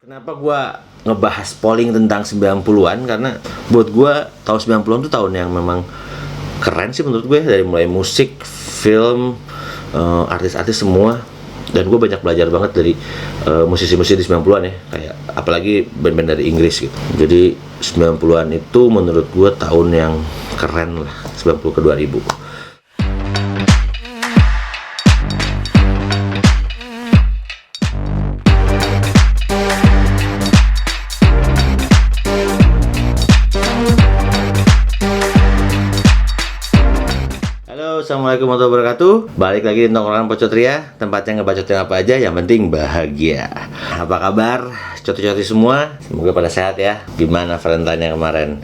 Kenapa gua ngebahas polling tentang 90-an? Karena buat gua tahun 90-an tuh tahun yang memang keren sih menurut gue, dari mulai musik, film, artis-artis semua. Dan gue banyak belajar banget dari musisi-musisi di 90-an ya, kayak apalagi band-band dari Inggris gitu. Jadi 90-an itu menurut gue tahun yang keren lah, 90 ke 2000. Assalamualaikum warahmatullahi wabarakatuh. Balik lagi di Nongkrongan Pocotria, tempatnya ngebacotin apa aja, yang penting bahagia. Apa kabar coti-coti semua? Semoga pada sehat ya. Gimana Valentine kemarin?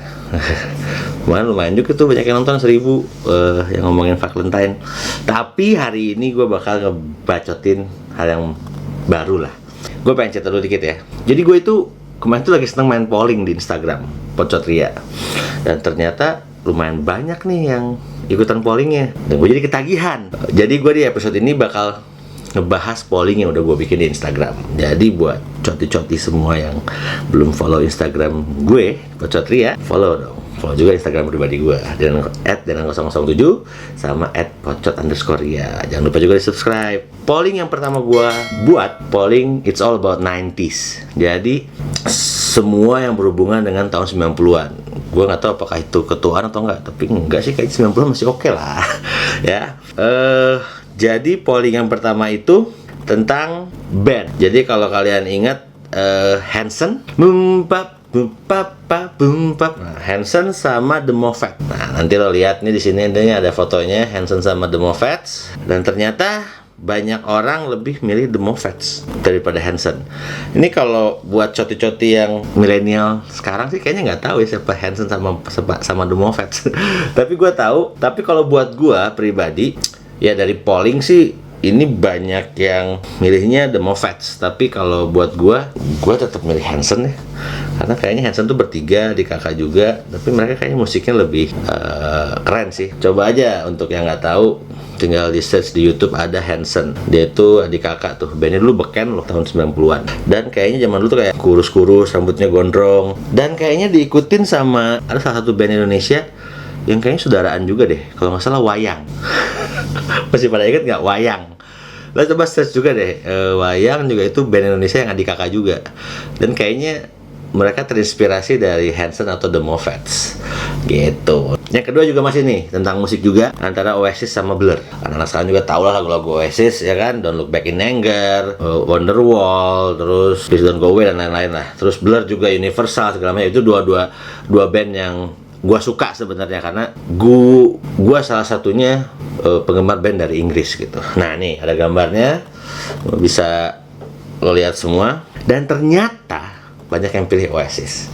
Kemarin lumayan juga tuh, banyak yang nonton 1000 yang ngomongin Valentine. Tapi hari ini gue bakal ngebacotin hal yang baru lah. Gue pengen cerita dulu dikit ya. Jadi gue itu kemarin tuh lagi seneng main polling di Instagram Pocotria, dan ternyata lumayan banyak nih yang ikutan pollingnya, dan gue jadi ketagihan. Jadi gue di episode ini bakal ngebahas polling yang udah gue bikin di Instagram. Jadi buat coti-coti semua yang belum follow Instagram gue, Pocotria, follow dong. Follow juga Instagram pribadi gue, dan @denang007 sama @pocot_ria. Jangan lupa juga di subscribe. Polling yang pertama gue buat, polling it's all about 90s. Jadi semua yang berhubungan dengan tahun 90-an. Gue nggak tahu apakah itu ketuaan atau enggak, tapi enggak sih, kayak 90-an masih oke lah. Ya. Jadi polling yang pertama itu tentang band. Jadi kalau kalian ingat Hanson, nah, Hanson sama The Moffat. Nah, nanti lo lihat nih di sini ada fotonya Hanson sama The Moffat, dan ternyata banyak orang lebih milih The Moffats daripada Hanson. Ini kalau buat coti-coti yang milenial sekarang sih kayaknya nggak tahu ya siapa Hanson sama The Moffats. Tapi gue tahu. Tapi kalau buat gue pribadi, ya dari polling sih ini banyak yang milihnya The Moffats. Tapi kalau buat gue tetap milih Hanson ya. Karena kayaknya Hanson tuh bertiga, di kakak juga. Tapi mereka kayaknya musiknya lebih keren sih. Coba aja untuk yang nggak tahu, tinggal di search di YouTube, ada Hanson. Dia itu adik kakak tuh. Bandnya dulu beken loh tahun 90-an. Dan kayaknya zaman dulu tuh kayak kurus-kurus, rambutnya gondrong. Dan kayaknya diikutin sama ada salah satu band Indonesia yang kayaknya saudaraan juga deh. Kalau nggak salah Wayang. Masih pada inget nggak Wayang? Lah coba search juga deh. Wayang juga itu band Indonesia yang adik kakak juga. Dan kayaknya mereka terinspirasi dari Hanson atau The Moffats gitu. Yang kedua juga masih nih tentang musik juga, antara Oasis sama Blur. Anak-anak sekarang juga tau lah lagu-lagu Oasis ya kan, Don't Look Back in Anger, Wonderwall, terus Please Don't Go Away, dan lain-lain lah. Terus Blur juga Universal segala macam. Itu dua band yang gua suka sebenarnya, karena gua salah satunya penggemar band dari Inggris gitu. Nah nih ada gambarnya, bisa lo lihat semua. Dan ternyata banyak yang pilih Oasis.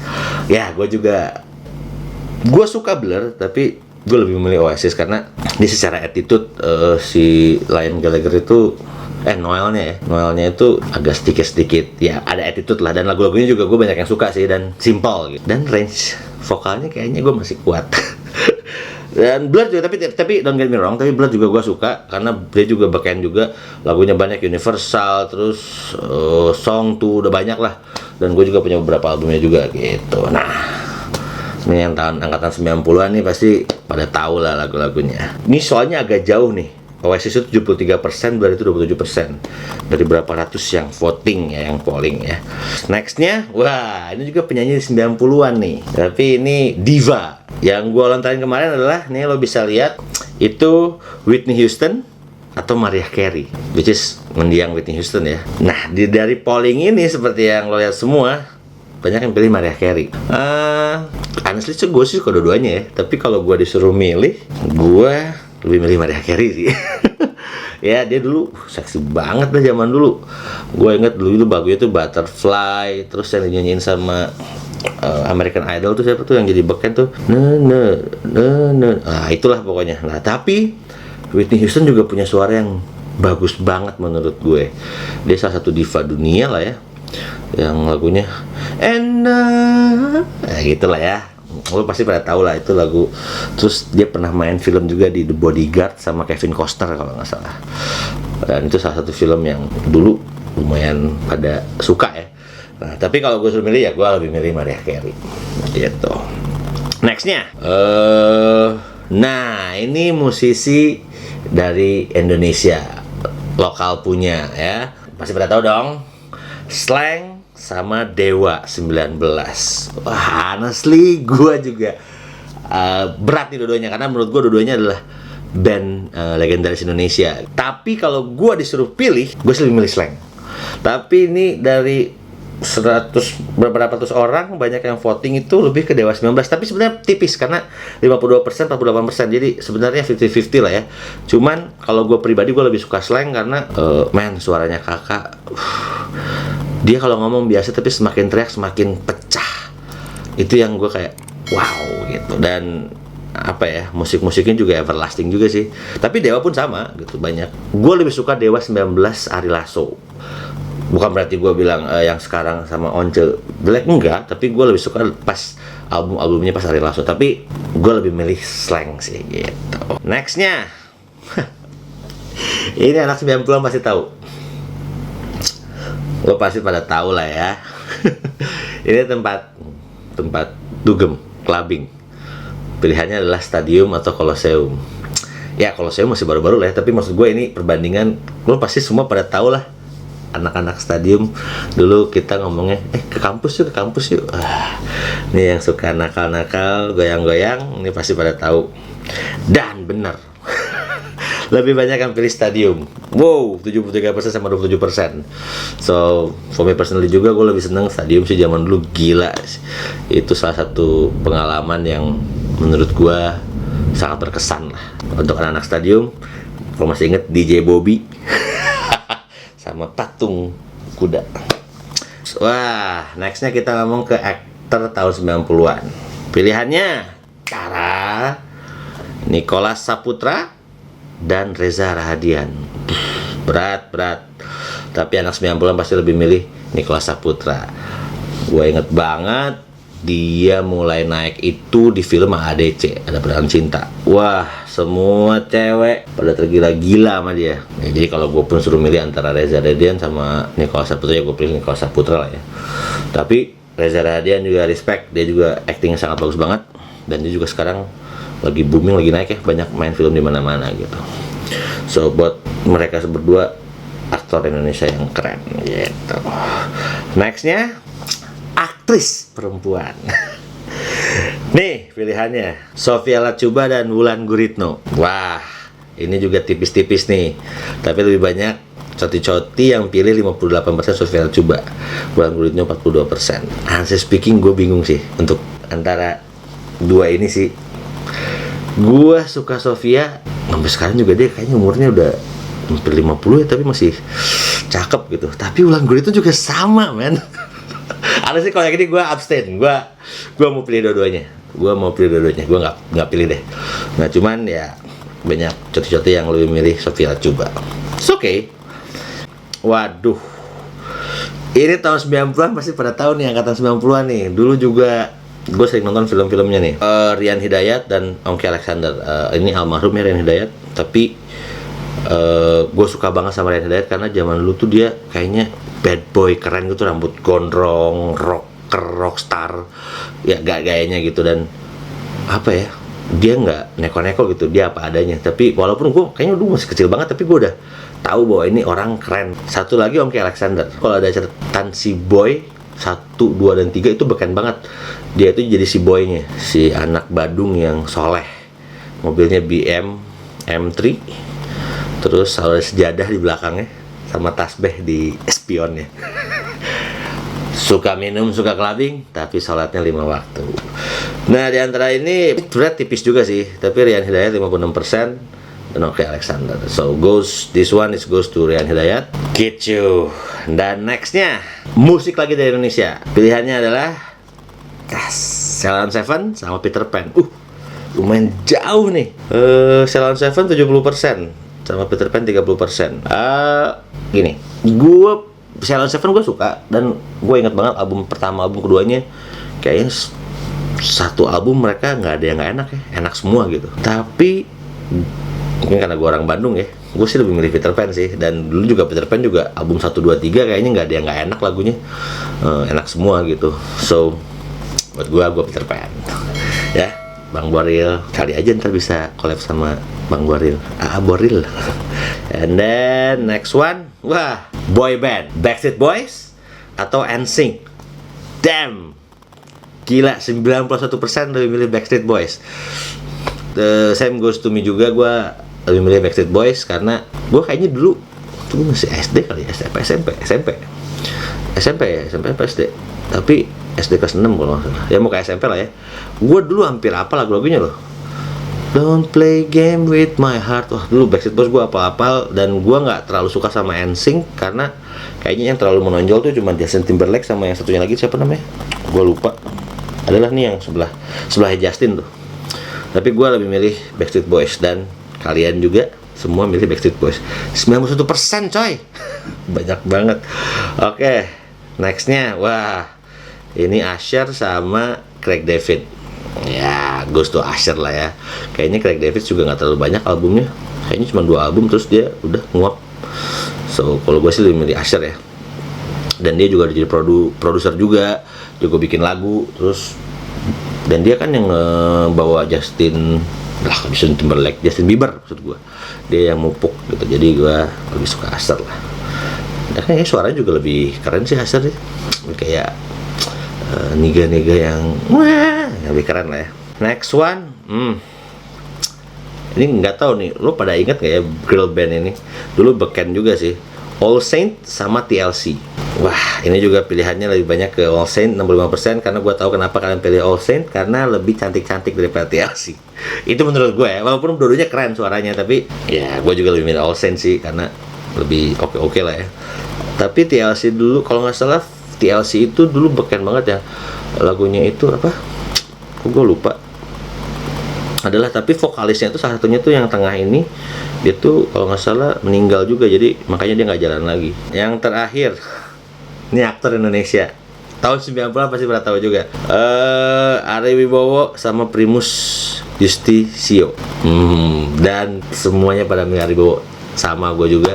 Ya, gue suka Blur, tapi gue lebih memilih Oasis karena di secara attitude si Liam Gallagher itu Noelnya itu agak sedikit ya ada attitude lah, dan lagu-lagunya juga gue banyak yang suka sih, dan simple gitu. Dan range vokalnya kayaknya gue masih kuat. Dan Blur juga, tapi don't get me wrong, tapi Blur juga gue suka karena dia juga beken juga, lagunya banyak, Universal, terus Song tuh udah banyak lah, dan gue juga punya beberapa albumnya juga gitu. Nah, ini yang tahun angkatan 90-an nih pasti pada tahu lah lagu-lagunya. Ini soalnya agak jauh nih. Oasis itu 73%, Blur itu 27%. Dari berapa ratus yang voting ya, yang polling ya. Nextnya, wah ini juga penyanyi 90-an nih. Tapi ini diva. Yang gue lontarin kemarin adalah, nih lo bisa lihat, itu Whitney Houston atau Mariah Carey, which is mendiang Whitney Houston ya. Nah, dari polling ini seperti yang lo lihat semua, banyak yang pilih Mariah Carey. Honestly gue sih kedua-duanya ya. Tapi kalau gue disuruh milih, gue lebih milih Mariah Carey sih. Ya dia dulu seksi banget lah zaman dulu. Gue inget dulu lagunya tuh Butterfly, terus yang dinyanyiin sama American Idol tuh siapa tuh yang jadi beken tuh, itulah pokoknya. Nah tapi Whitney Houston juga punya suara yang bagus banget menurut gue. Dia salah satu diva dunia lah ya, yang lagunya gitulah ya. Lo pasti pada tahu lah itu lagu. Terus dia pernah main film juga di The Bodyguard sama Kevin Costner kalau nggak salah. Dan itu salah satu film yang dulu lumayan pada suka ya. Nah, tapi kalau gue suruh milih ya gue lebih milih Mariah Carey gitu. Nextnya nah ini musisi dari Indonesia, lokal punya ya, pasti pada tahu dong, Slank sama Dewa 19. Wah, honestly gue juga berat nih dua-duanya, karena menurut gue dua-duanya adalah band legendaris Indonesia. Tapi kalau gue disuruh pilih, gue sih lebih milih Slank. Tapi ini dari 100 beberapa ratus orang, banyak yang voting itu lebih ke Dewa 19. Tapi sebenarnya tipis karena 52%, 48%. Jadi sebenarnya 50-50 lah ya. Cuman kalau gue pribadi gue lebih suka Slank karena suaranya Kakak. Dia kalau ngomong biasa tapi semakin teriak semakin pecah. Itu yang gue kayak wow gitu. Dan apa ya, musik-musiknya juga everlasting juga sih. Tapi Dewa pun sama gitu, banyak. Gue lebih suka Dewa 19 Ari Lasso. Bukan berarti gue bilang yang sekarang sama Once jelek, enggak. Tapi gue lebih suka pas album-albumnya pas Ari Lasso. Tapi gue lebih milih Slank sih gitu. Nextnya ini anak 90-an pasti tahu. Lo pasti pada tahu lah ya. Ini tempat dugem, clubbing. Pilihannya adalah stadium atau Colosseum. Ya Colosseum masih baru-baru lah ya, tapi maksud gue ini perbandingan, lo pasti semua pada tahu lah. Anak-anak stadium dulu kita ngomongnya ke kampus yuk, ini yang suka nakal-nakal, goyang-goyang, ini pasti pada tahu. Dan bener, lebih banyak yang pilih stadium. Wow, 73% sama 27%. So, for me personally juga gue lebih seneng stadium sih, zaman dulu gila. Itu salah satu pengalaman yang menurut gue sangat berkesan lah. Untuk anak-anak stadium, kalau masih inget DJ Bobby sama patung kuda. Wah, nextnya kita ngomong ke aktor tahun 90-an. Pilihannya Tara, Nicholas Saputra, dan Reza Rahadian. Berat. Tapi anak 90-an pasti lebih milih Nicholas Saputra. Gue inget banget dia mulai naik itu di film ADC, Ada Perasaan Cinta. Wah, semua cewek pada tergila-gila sama dia. Ya, jadi kalau gue pun suruh milih antara Reza Rahadian sama Nicholas Saputra, ya gue pilih Nicholas Saputra lah ya. Tapi Reza Rahadian juga respect, dia juga actingnya sangat bagus banget. Dan dia juga sekarang lagi booming, lagi naik ya, banyak main film di mana-mana gitu. So buat mereka berdua aktor Indonesia yang keren gitu. Nextnya aktris perempuan. Nih pilihannya Sophia Latjuba dan Wulan Guritno. Wah, ini juga tipis-tipis nih. Tapi lebih banyak coti-coti yang pilih 58% Sophia Latjuba, Wulan Guritno 42%. Honestly speaking, gue bingung sih untuk antara dua ini sih. Gue suka Sophia, sampai sekarang juga dia kayaknya umurnya udah hampir 50 ya, tapi masih cakep gitu. Tapi Wulan Guritno juga sama, men. Ada sih kalau yang ini gue abstain, gue mau pilih dua-duanya, gue nggak pilih deh. Nah cuman ya banyak coti-coti yang lebih milih Sophia Latjuba. It's okay. Waduh, ini tahun 90-an pasti pada tahu nih, angkatan 90-an nih. Dulu juga gue sering nonton film-filmnya nih, Rian Hidayat dan Ongki Alexander. Ini almarhum ya Rian Hidayat, tapi gue suka banget sama Rian Hidayat karena zaman dulu tuh dia kayaknya bad boy keren gitu, rambut gondrong, rockstar ya, gayanya gitu. Dan apa ya, dia nggak neko-neko gitu, dia apa adanya. Tapi walaupun gue kayaknya dulu masih kecil banget, tapi gue udah tahu bahwa ini orang keren. Satu lagi Ongki Alexander, kalau ada catatan si boy 1, 2, dan 3 itu beken banget. Dia itu jadi si boynya, si anak Badung yang soleh, mobilnya BM M3, terus ada sejadah di belakangnya sama tasbih di spionnya. Suka minum, suka clubbing, tapi sholatnya 5 waktu. Nah di antara ini berat tipis juga sih, tapi Rian Hidayat 56% dan Ongki Alexander. So this one goes to Rian Hidayat. Gitu. Dan nextnya musik lagi dari Indonesia. Pilihannya adalah Ceylon Seven sama Peter Pan. Lumayan jauh nih. Ceylon Seven 70% sama Peter Pan 30%. Gini, gue Ceylon Seven gue suka, dan gue ingat banget album pertama, album keduanya kayaknya satu album mereka nggak ada yang nggak enak ya, enak semua gitu. Tapi mungkin karena gue orang Bandung ya, gue sih lebih milih Peter Pan sih. Dan dulu juga Peter Pan juga album 1, 2, 3 kayaknya nggak ada yang nggak enak lagunya, enak semua gitu. So buat gue Peter Pan. Ya, Bang Boril, kali aja ntar bisa collab sama Bang Boril, Boril. And then next one, wah, boy band, Backstreet Boys atau NSYNC. Damn, gila, 91% lebih milih Backstreet Boys. The same goes to me juga, gue lebih milih Backstreet Boys karena gue kayaknya dulu tuh masih SD kali ya, SMP apa SD, tapi SD kelas 6 kalau nggak salah, ya mau kayak SMP lah ya. Gue dulu hampir apa lagu-lagunya loh. Don't play game with my heart. Wah, dulu Backstreet Boys gue apal-apal. Dan gue nggak terlalu suka sama NSYNC karena kayaknya yang terlalu menonjol tuh cuma Justin Timberlake sama yang satunya lagi siapa namanya, gue lupa. Adalah nih yang sebelahnya Justin tuh. Tapi gue lebih milih Backstreet Boys. Dan kalian juga semua milih Backstreet Boys. 91% coy. Banyak banget. Oke, nextnya, wah, ini Usher sama Craig David. Ya, goes to Usher lah ya. Kayaknya Craig David juga nggak terlalu banyak albumnya. Kayaknya cuma 2 album terus dia udah nguap. So, kalau gue sih lebih milih Usher ya. Dan dia juga jadi produser juga bikin lagu terus. Dan dia kan yang bawa Justin Bieber maksud gue. Dia yang mupuk gitu. Jadi gue lebih suka Usher lah. Dan kayaknya suaranya juga lebih keren sih Usher deh. Kayak niga-niga yang wah, lebih keren lah ya. Next one, ini nggak tahu nih, lo pada inget nggak ya girl band ini? Dulu beken juga sih. All Saint sama TLC. Wah, ini juga pilihannya lebih banyak ke All Saint 65% karena gue tahu kenapa kalian pilih All Saint, karena lebih cantik-cantik daripada TLC. Itu menurut gue ya, walaupun dua-duanya keren suaranya, tapi ya gue juga lebih milih All Saint sih karena lebih oke lah ya. Tapi TLC dulu kalau nggak salah, TLC itu dulu beken banget ya. Lagunya itu apa? Kok gue lupa. Adalah, tapi vokalisnya itu salah satunya tuh yang tengah ini, dia tuh kalau nggak salah meninggal juga, jadi makanya dia nggak jalan lagi. Yang terakhir, ini aktor Indonesia tahun 90-an pasti pernah tahu juga. Ari Wibowo sama Primus Yustisio. Dan semuanya pada milih Ari Wibowo. Sama gue juga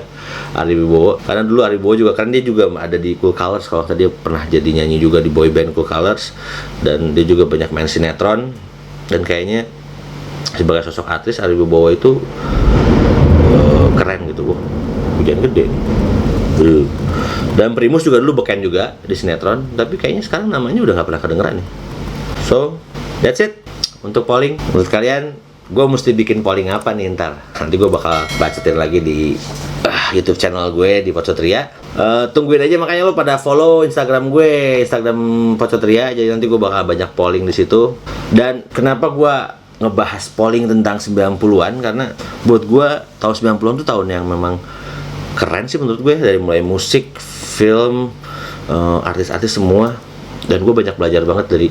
Ari Wibowo, karena dulu Ari Wibowo juga kan dia juga ada di Cool Colors, kalau tadi dia pernah jadi nyanyi juga di boy band Cool Colors, dan dia juga banyak main sinetron. Dan kayaknya sebagai sosok artis Ari Wibowo itu keren gitu. Wah, hujan gede nih. Dan Primus juga dulu beken juga di sinetron, tapi kayaknya sekarang namanya udah nggak pernah kedengeran nih. So that's it untuk polling. Menurut kalian gue mesti bikin polling apa nih ntar? Nanti gue bakal bacotin lagi di YouTube channel gue di Podsatria. Tungguin aja, makanya lo pada follow Instagram gue, Instagram Podsatria. Jadi nanti gue bakal banyak polling di situ. Dan kenapa gue ngebahas polling tentang 90-an? Karena buat gue tahun 90-an tuh tahun yang memang keren sih menurut gue, dari mulai musik, film, artis-artis semua. Dan gue banyak belajar banget dari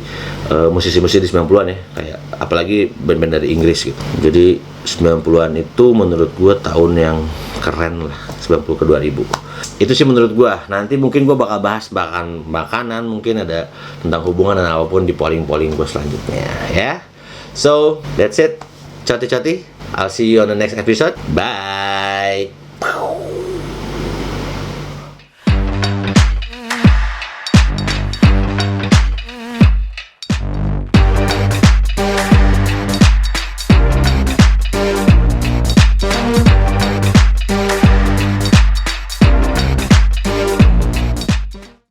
musisi-musisi di 90-an ya, kayak apalagi band-band dari Inggris gitu. Jadi 90-an itu menurut gue tahun yang keren lah, 90 ke 2000. Itu sih menurut gue. Nanti mungkin gue bakal bahas bahkan makanan, mungkin ada tentang hubungan dan apapun di polling-polling gue selanjutnya ya. So, that's it. Coti-coti. I'll see you on the next episode. Bye.